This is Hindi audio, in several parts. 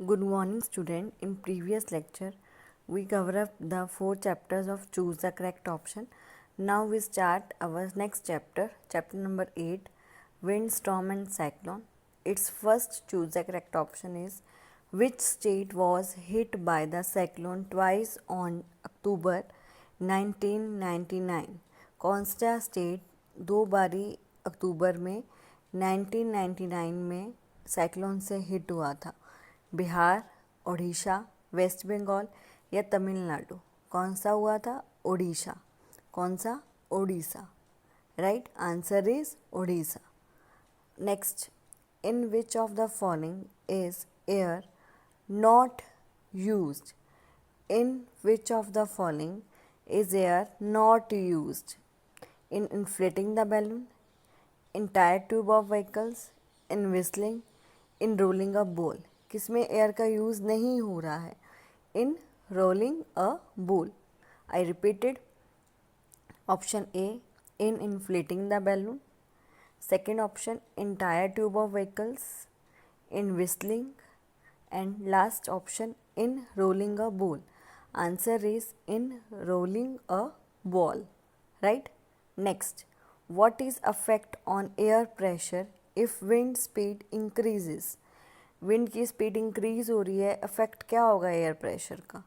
Good morning, student. In previous lecture, we covered up the 4 chapters of Choose the Correct Option. Now we start our next chapter, chapter number 8, Wind, Storm and Cyclone. Its first Choose the Correct Option is which state was hit by the cyclone twice on October 1999? कौन सा स्टेट दो बारी अक्टूबर में 1999 में साइक्लोन से हिट हुआ था? बिहार, ओडिशा, वेस्ट बंगाल या तमिलनाडु? कौन सा हुआ था? ओडिशा. कौन सा? Odisha. Right answer is Odisha. Next, in which of the following is air not used? In which of the following is air not used? In inflating the balloon, in tire tube of vehicles, in whistling, in rolling a ball? किसमें एयर का यूज़ नहीं हो रहा है? In rolling a ball. I repeated. Option A, in inflating the balloon. Second option, in tire tube of vehicles, in whistling, and last option, in rolling a ball. Answer is in rolling a ball. Right? Next, what is effect on air pressure if wind speed increases? Wind की स्पीड इंक्रीज हो रही है, इफेक्ट क्या होगा एयर प्रेशर का?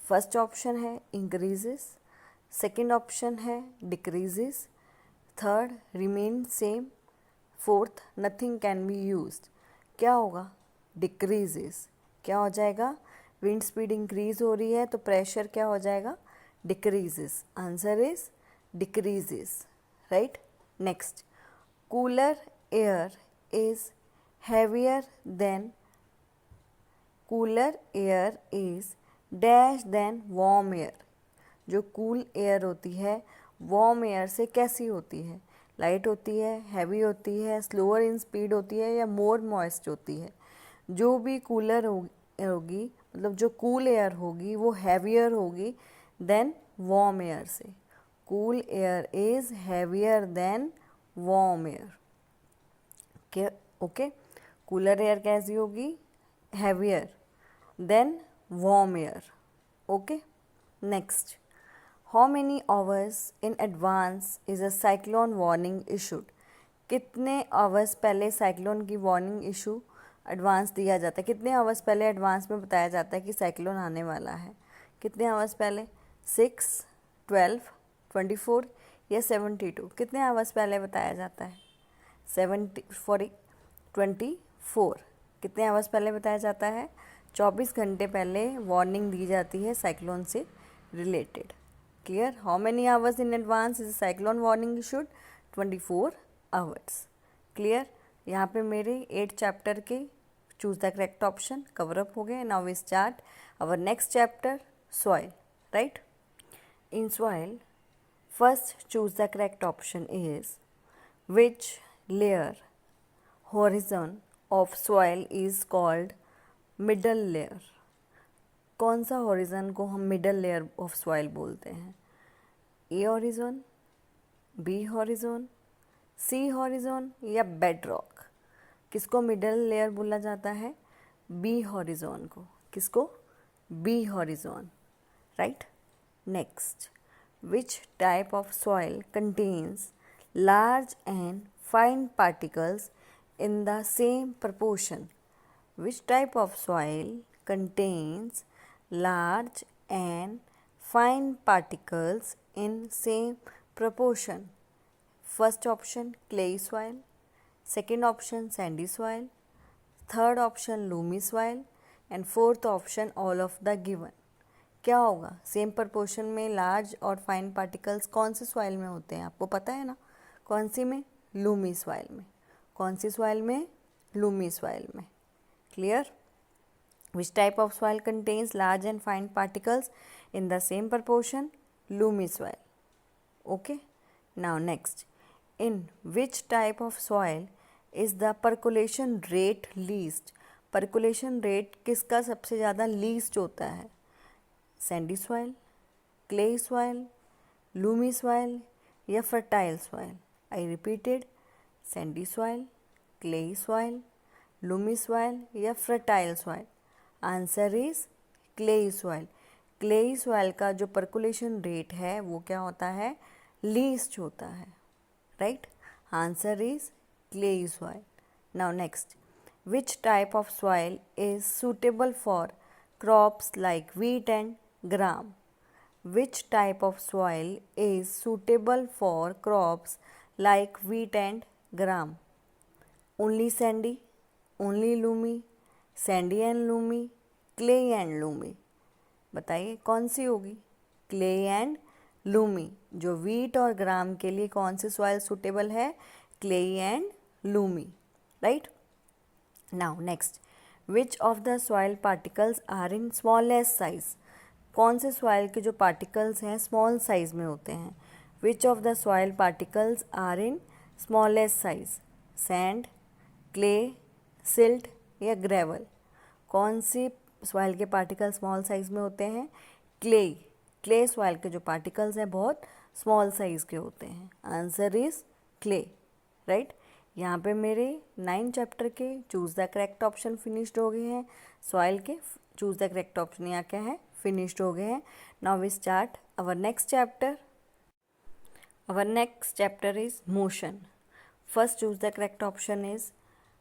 फर्स्ट ऑप्शन है इंक्रीजेस, सेकेंड ऑप्शन है decreases, third remain same, fourth nothing can be used. क्या होगा? डिक्रीजेस. क्या हो जाएगा? विंड स्पीड इंक्रीज हो रही है तो प्रेशर क्या हो जाएगा? Decreases. Answer is decreases. Right. Next, cooler air is heavier than cooler air is dash than warm air. जो कूल एयर होती है वार्म एयर से कैसी होती है? लाइट होती है, हैवी होती है, स्लोअर इन स्पीड होती है या मोर मॉइस्ट होती है? जो भी कूलर होगी मतलब जो कूल एयर होगी वो हैवियर होगी देन वार्म एयर से. Cool air is heavier then warm air. Okay. Cooler air कैसी होगी? Heavier than warm air. Okay. Next, how many hours in advance is a cyclone warning issued? कितने आवर्स पहले साइक्लोन की वार्निंग इशू एडवांस दिया जाता है? कितने आवर्स पहले एडवांस में बताया जाता है कि साइक्लोन आने वाला है? कितने आवर्स पहले? 6, 12, 24 या 72? कितने आवर्स पहले बताया जाता है? 24. कितने आवर्स पहले बताया जाता है? 24 घंटे पहले वार्निंग दी जाती है साइक्लोन से related. Clear? How many hours in advance is cyclone warning issued? 24 hours. Clear? यहाँ पे मेरे 8 चैप्टर के choose the correct option cover up हो गए. Now we start our next chapter, soil. Right. In soil, first choose the correct option is which layer horizon of soil is called middle layer? कौन सा होरिजन को हम मिडल लेयर ऑफ सॉइल बोलते हैं? A horizon, B horizon, C horizon या बेड रॉक? किसको मिडल लेयर बोला जाता है? बी होरिजन को. किसको? B horizon. Right. Next, which type of soil contains large and fine particles in the same proportion? Which type of soil contains large and fine particles in same proportion? First option clay soil, second option sandy soil, third option loamy soil and fourth option all of the given. क्या होगा? सेम प्रपोर्शन में लार्ज और फाइन पार्टिकल्स कौन से सॉइल में होते हैं? आपको पता है ना. कौन सी में? लूमी सॉइल में. कौन सी सॉइल में? लूमी सॉइल में. Clear? Which type of soil contains large and fine particles in the same proportion? Loamy soil. Okay. Now next, in which type of soil is the percolation rate least? Percolation rate किसका सबसे ज़्यादा least होता है? Sandy soil, clay soil, loamy soil या fertile soil? I repeated, sandy soil, clay soil, loamy soil या fertile soil? Answer is clayey soil. Clayey soil का जो परकुलेशन रेट है वो क्या होता है, लीस्ट होता है, right. Answer is clayey soil. Now next, which type of soil is suitable for crops like wheat and gram? Which type of soil is suitable for crops like wheat and gram? Only sandy, only loamy, sandy and loamy, clay and loamy. बताइए कौन सी होगी? Clay and loamy. जो वीट और ग्राम के लिए कौन सी सॉइल सुटेबल है? Clay and loamy, right. Now next, which of the soil particles are in smallest size? कौन से सॉइल के जो पार्टिकल्स हैं स्मॉल साइज में होते हैं? Which of the soil particles are in smallest size? Sand, clay, silt या ग्रेवल? कौन सी सॉइल के पार्टिकल स्मॉल साइज में होते हैं? क्ले। क्ले सॉइल के जो पार्टिकल्स हैं बहुत स्मॉल साइज के होते हैं। Answer is clay, right. यहाँ पे मेरे 9 चैप्टर के choose the correct option finished हो गए हैं। सॉइल के चूज द करेक्ट ऑप्शन यहाँ क्या है, फिनिश्ड हो गए हैं। Now we start our next chapter. Our next chapter is motion. First choose the correct option is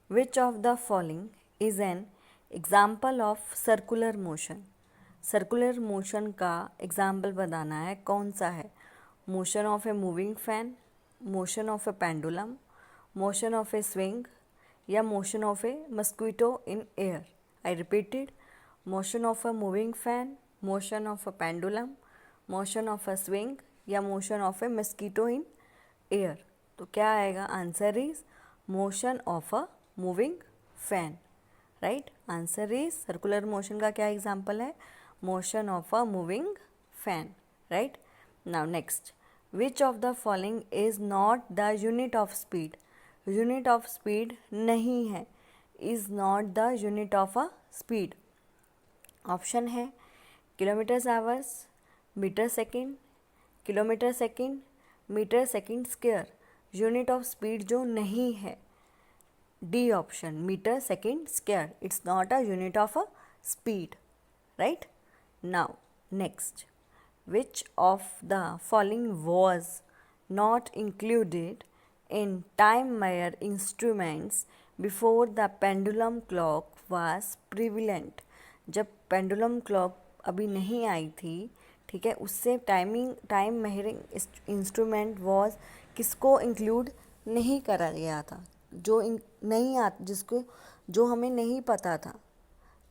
which of the following is an example of circular motion? Circular motion का एग्जाम्पल बताना है, कौन सा है? Motion of a moving fan, motion of a pendulum, motion of a swing या motion of a mosquito in air? I repeated, motion of a moving fan, motion of a pendulum, motion of a swing या motion of a mosquito in air. तो क्या आएगा? Answer is motion of a moving fan, right. Answer is circular motion का क्या एग्जाम्पल है? Motion of a moving fan, right. Now next, which of the following is not the unit of speed? Unit of speed नहीं है, is not the unit of a speed. Option है kilometres hours, metre second, kilometre second, metre second square. Unit of speed जो नहीं है, D option, metre second square, it's not a unit of a speed, right. Now next, which of the following was not included in time measure instruments before the pendulum clock was prevalent? जब पेंडुलम क्लॉक अभी नहीं आई थी, ठीक है, उससे टाइम मेजरिंग इंस्ट्रूमेंट वॉज किसको इंक्लूड नहीं करा गया था? जो नहीं आ जिसको जो हमें नहीं पता था,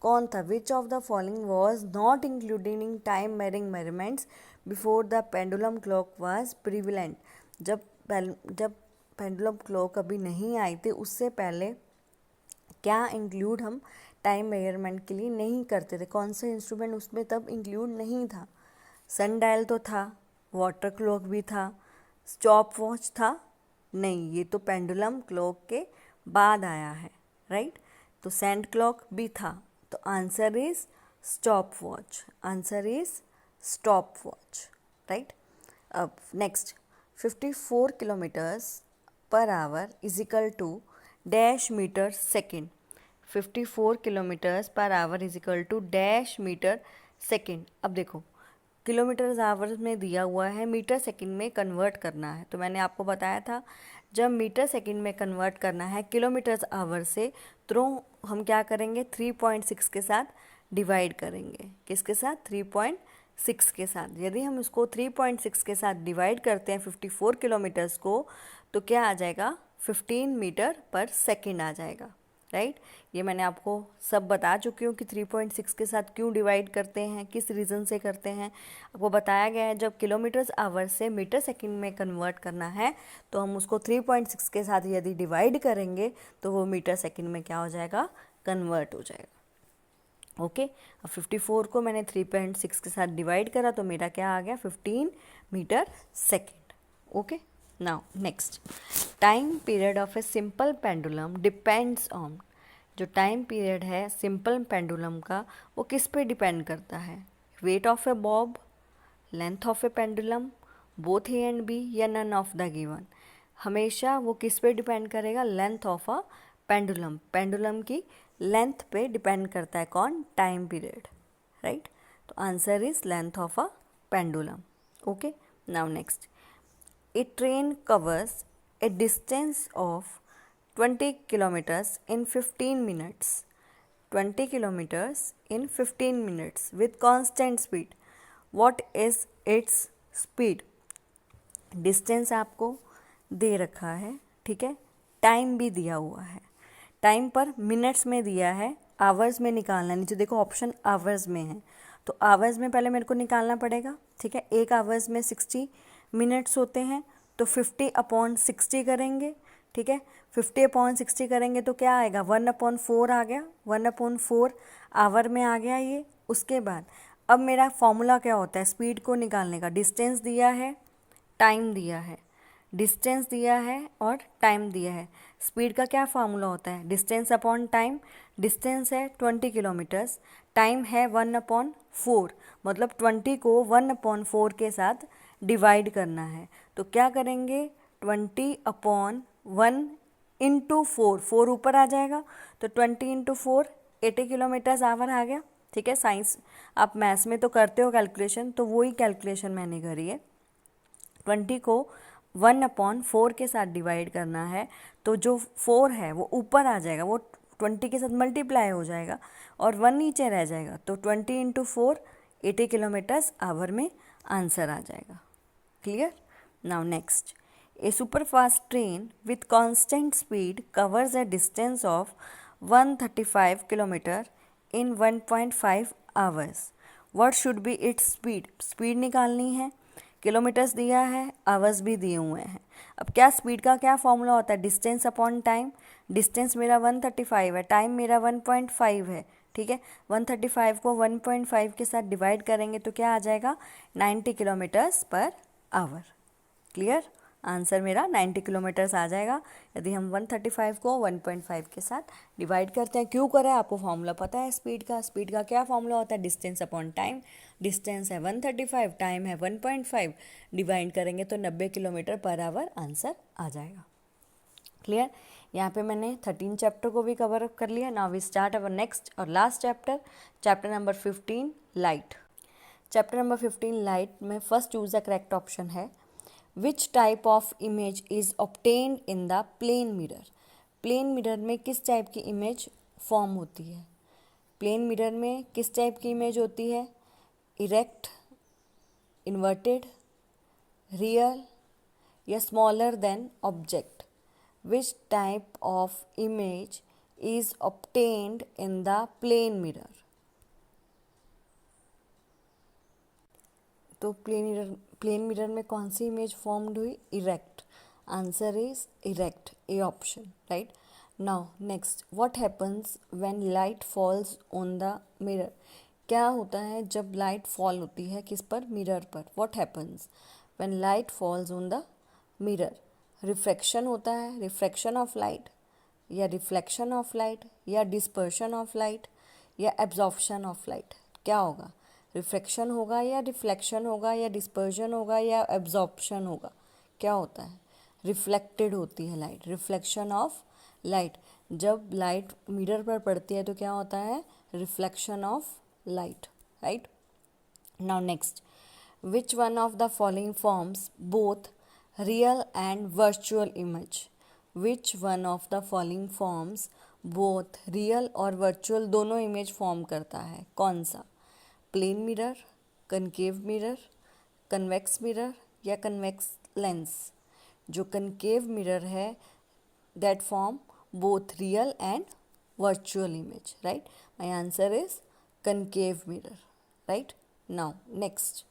कौन था? विच of the following was not including in time measuring measurements before the pendulum clock was prevalent? जब पेंडुलम क्लॉक अभी नहीं आई थी उससे पहले क्या इंक्लूड हम टाइम मेजरमेंट के लिए नहीं करते थे? कौन सा इंस्ट्रूमेंट उसमें तब इंक्लूड नहीं था? सन डायल तो था, वाटर क्लॉक भी था, स्टॉप वॉच था? नहीं, ये तो पेंडुलम क्लॉक के बाद आया है, राइट। तो सैंड क्लॉक भी था, तो answer is stop watch. Answer is stop watch, right. अब next, 54 kilometres per hour is equal to dash metre second. 54 kilometres per hour is equal to dash metre second. अब देखो, किलोमीटर्स आवर में दिया हुआ है, मीटर सेकंड में कन्वर्ट करना है। तो मैंने आपको बताया था जब मीटर सेकंड में कन्वर्ट करना है किलोमीटर्स आवर से, तो हम क्या करेंगे? 3.6 के साथ डिवाइड करेंगे। किसके साथ? 3.6 के साथ। यदि हम उसको 3.6 के साथ डिवाइड करते हैं 54 किलोमीटर्स को, तो क्या आ जाएगा? 15 मीटर पर सेकेंड आ जाएगा, राइट। ये मैंने आपको सब बता चुकी हूँ कि 3.6 के साथ क्यों डिवाइड करते हैं, किस रीज़न से करते हैं, आपको बताया गया है। जब किलोमीटर्स आवर से मीटर सेकंड में कन्वर्ट करना है तो हम उसको 3.6 के साथ यदि डिवाइड करेंगे तो वो मीटर सेकंड में क्या हो जाएगा? कन्वर्ट हो जाएगा, ओके। अब 54 को मैंने 3.6 के साथ डिवाइड करा तो मेरा क्या आ गया? 15 metre second, okay. Now next, time period of a simple pendulum depends on. जो टाइम पीरियड है सिंपल पेंडुलम का वो किस पे डिपेंड करता है? Weight of a bob, length of a pendulum, both A and B या नन ऑफ द गिवन? हमेशा वो किस पे डिपेंड करेगा? लेंथ ऑफ अ पेंडुलम की लेंथ पे डिपेंड करता है कौन, टाइम पीरियड, राइट। तो answer is length of a pendulum. Okay, now next, A train covers A distance of 20 kilometres in 15 minutes, 20 kilometres in 15 minutes with constant speed, what is its speed. Distance आपको दे रखा है, ठीक है, टाइम भी दिया हुआ है, टाइम पर मिनट्स में दिया है, आवर्स में निकालना है। नीचे देखो ऑप्शन आवर्स में है, तो आवर्स में पहले मेरे को निकालना पड़ेगा, ठीक है। एक आवर्स में 60 मिनट्स होते हैं, तो 50/60 करेंगे, ठीक है। 50/60 करेंगे तो क्या आएगा, 1/4 आ गया, 1/4 आवर में आ गया ये। उसके बाद अब मेरा फॉर्मूला क्या होता है स्पीड को निकालने का, डिस्टेंस दिया है, टाइम दिया है, डिस्टेंस दिया है और टाइम दिया है। स्पीड का क्या फार्मूला होता है, डिस्टेंस अपॉन टाइम। डिस्टेंस है 20 किलोमीटर्स, टाइम है 1/4, मतलब 20 को 1/4 के साथ डिवाइड करना है। तो क्या करेंगे, 20/1 इंटू 4, 4 ऊपर आ जाएगा, तो 20 इंटू 4 80 किलोमीटर्स आवर आ गया, ठीक है। साइंस आप मैथ्स में तो करते हो कैलकुलेशन, तो वही कैलकुलेशन मैंने करी है। 20 को 1/4 के साथ डिवाइड करना है, तो जो 4 है वो ऊपर आ जाएगा, वो 20 के साथ मल्टीप्लाई हो जाएगा और 1 नीचे रह जाएगा, तो 20 इंटू 4 80 किलोमीटर्स आवर में आंसर आ जाएगा। Clear. Now next, A super fast train with constant speed covers a distance of 135 kilometre in 1.5 hours, what should be its speed. Speed निकालनी है, किलोमीटर्स दिया है, आवर्स भी दिए हुए हैं। अब क्या स्पीड का क्या फॉर्मूला होता है, डिस्टेंस अपॉन टाइम। डिस्टेंस मेरा 135 है, टाइम मेरा 1.5 है, ठीक है। 135 को 1.5 के साथ डिवाइड करेंगे तो क्या आ जाएगा, 90 kilometres per our. Clear, answer मेरा 90 किलोमीटर्स आ जाएगा यदि हम 135 को 1.5 के साथ डिवाइड करते हैं। क्यों करें, आपको फॉर्मूला पता है स्पीड का। स्पीड का क्या फॉर्मूला होता है, डिस्टेंस अपॉन टाइम। डिस्टेंस है 135, टाइम है 1.5, डिवाइड करेंगे तो 90 किलोमीटर पर आवर आंसर आ जाएगा। क्लियर। यहाँ पे मैंने 13 चैप्टर को भी कवर अप कर लिया। Now we start our next और last chapter, chapter number 15 light. Chapter number 15 light में first choose the correct option है, which type of image is obtained in the plane mirror. Plane mirror में किस टाइप की इमेज फॉर्म होती है, प्लेन मिरर में किस टाइप की इमेज होती है, इरेक्ट, इन्वर्टेड, रियल या smaller than object. Which type of image is obtained in the plane mirror. तो प्लेन मिरर में कौन सी इमेज फॉर्म्ड हुई, erect. Answer is erect, A option, right. Now next, what happens when light falls on the mirror. क्या होता है जब लाइट फॉल होती है किस पर, मिरर पर। What happens when light falls on the mirror. Refraction होता है, रिफ्रैक्शन ऑफ लाइट या रिफ्लेक्शन ऑफ लाइट या डिस्पर्शन ऑफ लाइट या एब्जॉर्प्शन ऑफ लाइट। क्या होगा, रिफ्रैक्शन होगा या रिफ्लेक्शन होगा या डिस्पर्जन होगा या एब्जॉर्प्शन होगा। क्या होता है, रिफ्लेक्टेड होती है लाइट, रिफ्लेक्शन ऑफ लाइट। जब लाइट मिरर पर पड़ती है तो क्या होता है, reflection of light, right. Now next, which one of the following forms both real and virtual image. Which one of the following forms both real और वर्चुअल दोनों इमेज फॉर्म करता है, कौन सा। Plane mirror, concave mirror, convex mirror या कन्वेक्स लेंस। जो कनकेव मिरर है that form both real and virtual image, right? My answer is concave mirror, right? Now next,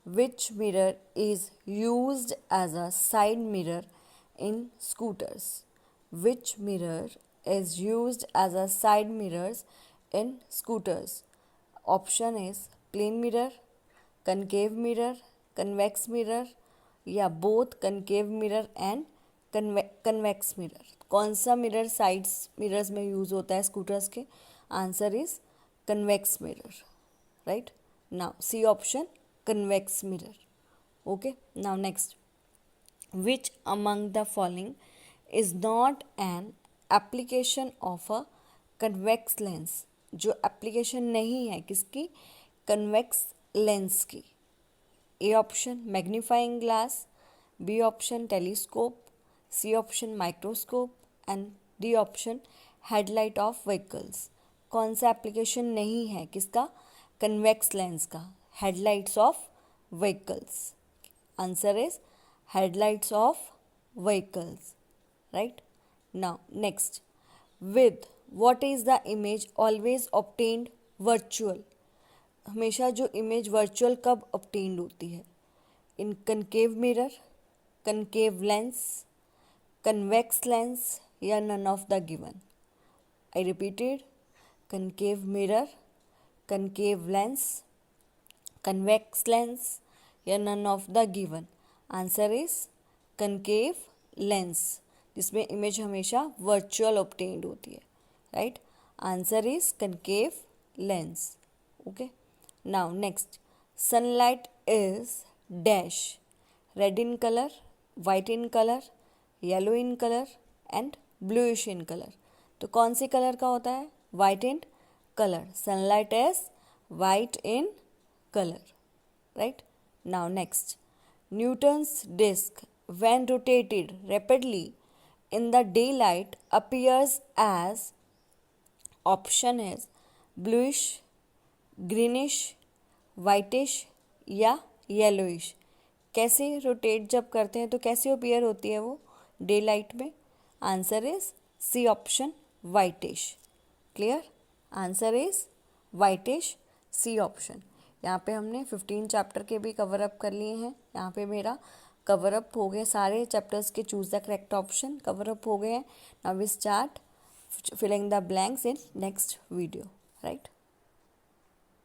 which mirror is used as a side mirror in scooters? Which mirror is used as a side mirrors in scooters? Option is plane mirror, concave mirror, convex mirror या both concave mirror and convex mirror. कौन सा मिरर साइड्स मिरर्स में यूज होता है स्कूटर्स के, answer is convex mirror, right. Now C option, convex mirror. Okay, now next, which among the following is not an application of a convex lens, जो एप्लीकेशन नहीं है किसकी, कन्वेक्स लेंस की। A option magnifying glass, B option telescope, C option microscope and D option headlight of vehicles. कौन सा एप्लीकेशन नहीं है किसका, कन्वेक्स लेंस का, headlights of vehicles. Answer is headlights of vehicles, right. Now next, with what is the image always obtained virtual, हमेशा जो इमेज वर्चुअल कब ऑब्टेन्ड होती है, in concave mirror, concave lens, convex lens या none of the given. I repeated, concave mirror, concave lens, convex lens या none of the given. Answer is concave lens, जिसमें इमेज हमेशा वर्चुअल ऑब्टेन्ड होती है, right. Answer is concave lens, okay. Now next, sunlight is dash, red in colour, white in colour, yellow in colour and bluish in colour. तो कौन सी कलर का होता है, white in colour, sunlight is white in color, right? Now next, Newton's disk when rotated rapidly in the daylight appears as, option is bluish, greenish, whitish या yellowish। कैसे रोटेट जब करते हैं तो कैसे अपीयर होती है वो डे लाइट में, answer is C option whitish. Clear, answer is whitish, C option. यहाँ पे हमने 15 चैप्टर के भी कवर अप कर लिए हैं। यहाँ पे मेरा कवर अप हो गए सारे चैप्टर्स के, choose the correct option cover up हो गए हैं। Now we start filling the blanks in next video, right.